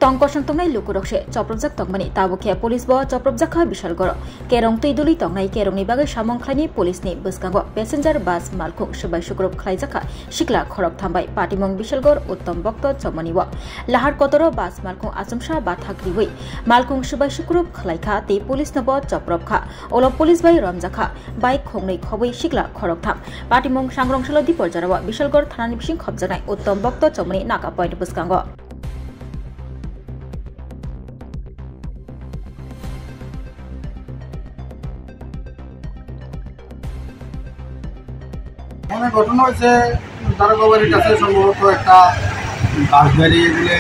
tongkosang tongnai lukurokse choprobjak tongmani tabukhe police bo choprobjak kha Bishalgoro kerong tuiduli tongnai kerong ni bagai samong khlaini police ni bwskango passenger bus malkhung subai sukrop khlaijakha sikla khorok thambai patimong Bishalgor uttom bokto chomani bo lahar kotoro bus malkhung asumsa ba thakriwi malkhung subai sukrop khlaikha te police nabo choprop kha olo police bai ramjakha bike khongnai khoboi sikla khorok tham patimong sangrongshalo diporjarawa Bishalgor thanani bising khobjanai uttom bokto chomani naka point bwskango ঘটনা হচ্ছে তারকাবাড়ির কাছে সম্ভবত একটা বাস গাড়ি এগুলো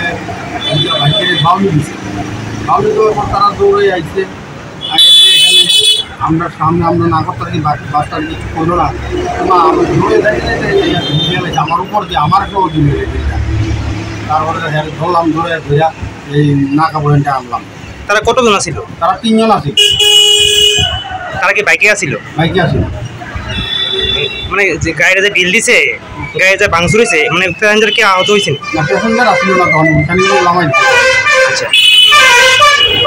বাইকের বাউনি দিচ্ছে বাউনি দেওয়ার পর তারা দৌড়ে আসছে এখানে আমরা সামনে আমরা না করতে পারি বাসটা কিছু করলো না আমরা দৌড়ে গেছে আমার উপর দিয়ে আমার একটা অধীন তারপরে ধরলাম ধরে ধরে এই নাকা পয়েন্টে আনলাম। তারা কতজন আছিল? তারা 3 জন আছিল। তারা কি বাইকে আসছিল? বাইকে আসছিল। মানে যে গাড়িটা যে ডিল দিছে গাড়ি যে ভাঙচুর হয়েছে মানে প্যাসেঞ্জার কি আহত হয়েছে? না প্যাসেঞ্জার আসছিল না তখন ওখানে নামাই দিচ্ছে। আচ্ছা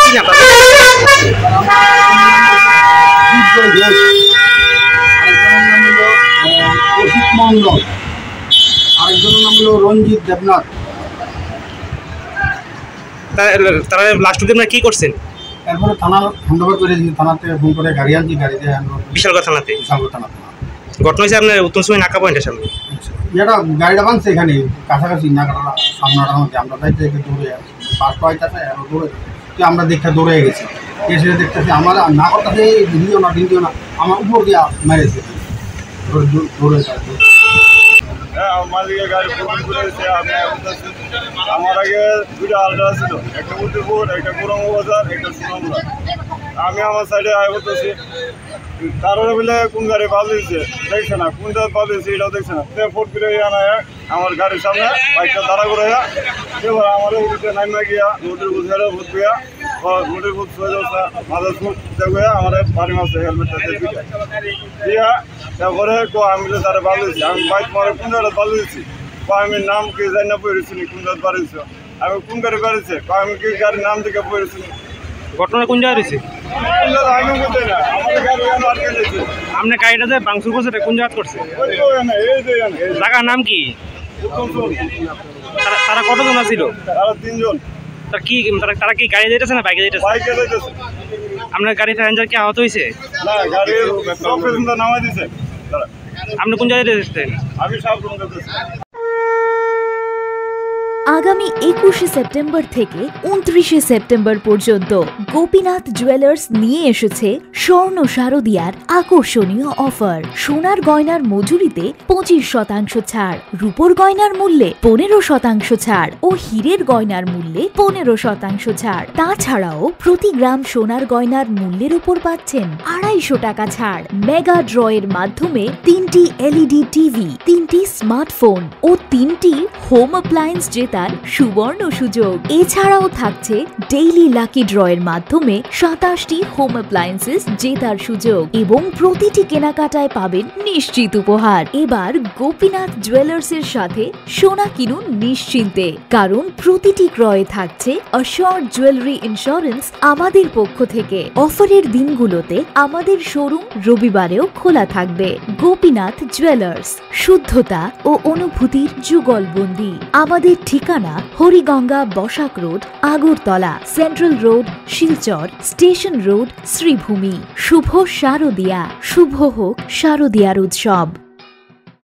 কি না কৌশিক মন্ডল আরেকজনের নাম হলো রঞ্জিত দেবনাথ। তারা লাস্ট অব্দি আপনারা কি করছেন? এরপরে থানা হ্যান্ডওভার করে দিয়েছি, থানাতে ফোন করে গাড়ি আনছি, গাড়িতে বিশালগড় থানাতে। বিশালগড় থানাতে ঘটনা হয়েছে আপনার উত্তম সময় নাকা পয়েন্টের সামনে। এটা গাড়িটা বানছে এখানে কাছাকাছি নাকাটা সামনাটার মধ্যে আমরা তাই থেকে দৌড়ে বাস পাইতেছে দৌড়ে আমরা দেখতে দৌড়ে গেছি এসে দেখতেছি আমার না করতেছে দিও না দিও না আমার উপর দিয়ে মেরেছে দৌড়ে মালিকের গাড়ি আমার আগে দুইটা আলট্রা ছিল, একটা উত্তরপুর একটা পুরঙ্গ বাজার একটা সুনামুড়া। আমি আমার সাইডে আয় করতেছি, কারণে বলে কোন গাড়ি পাল দিয়েছে দেখছে না, কোন জায়গায় পাল দিয়েছে এটাও দেখছে না। ফোর্ট করে আনায় আমার গাড়ির সামনে বাইকটা দাঁড়া করে এবার আমার নাইমা গিয়া মোটের বুঝ ভূত গিয়া মোটের ভূত হয়ে যাচ্ছে মাথার ফুট দেখে আমার বাড়ি মাসে হেলমেটটা দিয়া তারপরে আমি তারা পাল দিয়েছি, আমি বাইক মারে কোন জায়গায় পাল দিয়েছি আমি নাম কি জানি না পড়েছি কোন জায়গায় বাড়িয়েছ আমি কোন গাড়ি বাড়িয়েছে আমি কি গাড়ির নাম থেকে পড়েছি। ঘটনা কোন জায়গায় রয়েছে? আমি বলতে না আমার গাড়ি আটকে গেছে। আপনার গাড়িটা যে ভাঙচুর করছে কোন জায়গা করছে? জায়গার নাম কি? তারা কতজন ছিল? তারা 3 জন। তারা কি গাড়ি যেতেছে না বাইকে যেতেছে? বাইকে যেতেছে। আপনার গাড়ি প্যাসেঞ্জার কি আহত হয়েছে? না গাড়ির সব প্যাসেঞ্জার নামাই দিছে। আপনি কোন জায়গায় যেতেছেন? আমি সব রুম যেতেছি। আগামী 21শে সেপ্টেম্বর থেকে 29শে সেপ্টেম্বর পর্যন্ত গোপীনাথ জুয়েলার্স নিয়ে এসেছে স্বর্ণ শারদিয়ার আকর্ষণীয় অফার। সোনার গয়নার মজুরিতে 25% ছাড়, রূপোর গয়নার মূল্যে 15% ছাড় ও হীরের গয়নার মূল্যে 15% ছাড়। তাছাড়াও প্রতি গ্রাম সোনার গয়নার মূল্যের উপর পাচ্ছেন 250 টাকা ছাড়। মেগা ড্রয়ের মাধ্যমে 3টি এলইডি টিভি, 3টি স্মার্টফোন ও 3টি হোম অ্যাপ্লায়েন্স জেতার সুবর্ণ সুযোগ। এছাড়াও থাকছে ডেইলি লাকি ড্রয়ের মাধ্যমে 27টি হোম অ্যাপ্লায়েন্সেস জেতার সুযোগ এবং প্রতিটি কেনাকাটায় পাবেন নিশ্চিত উপহার। এবার গোপীনাথ জুয়েলার্সের সাথে সোনা কিনুন নিশ্চিন্তে, কারণ প্রতিটি ক্রয়ে থাকছে অ্যাশিওরড জুয়েলারি ইন্স্যুরেন্স আমাদের পক্ষ থেকে। অফারের দিনগুলোতে আমাদের শোরুম রবিবারেও খোলা থাকবে। গোপীনাথ জুয়েলার্স, শুদ্ধতা ও অনুভূতির যুগলবন্দি। আমাদের ঠিকানা Hariganga Basak road, Agartala, central road, Silchar, station road, Sribhumi. শুভ শারদিয়া, শুভ হোক শারদিয়ার উৎসব।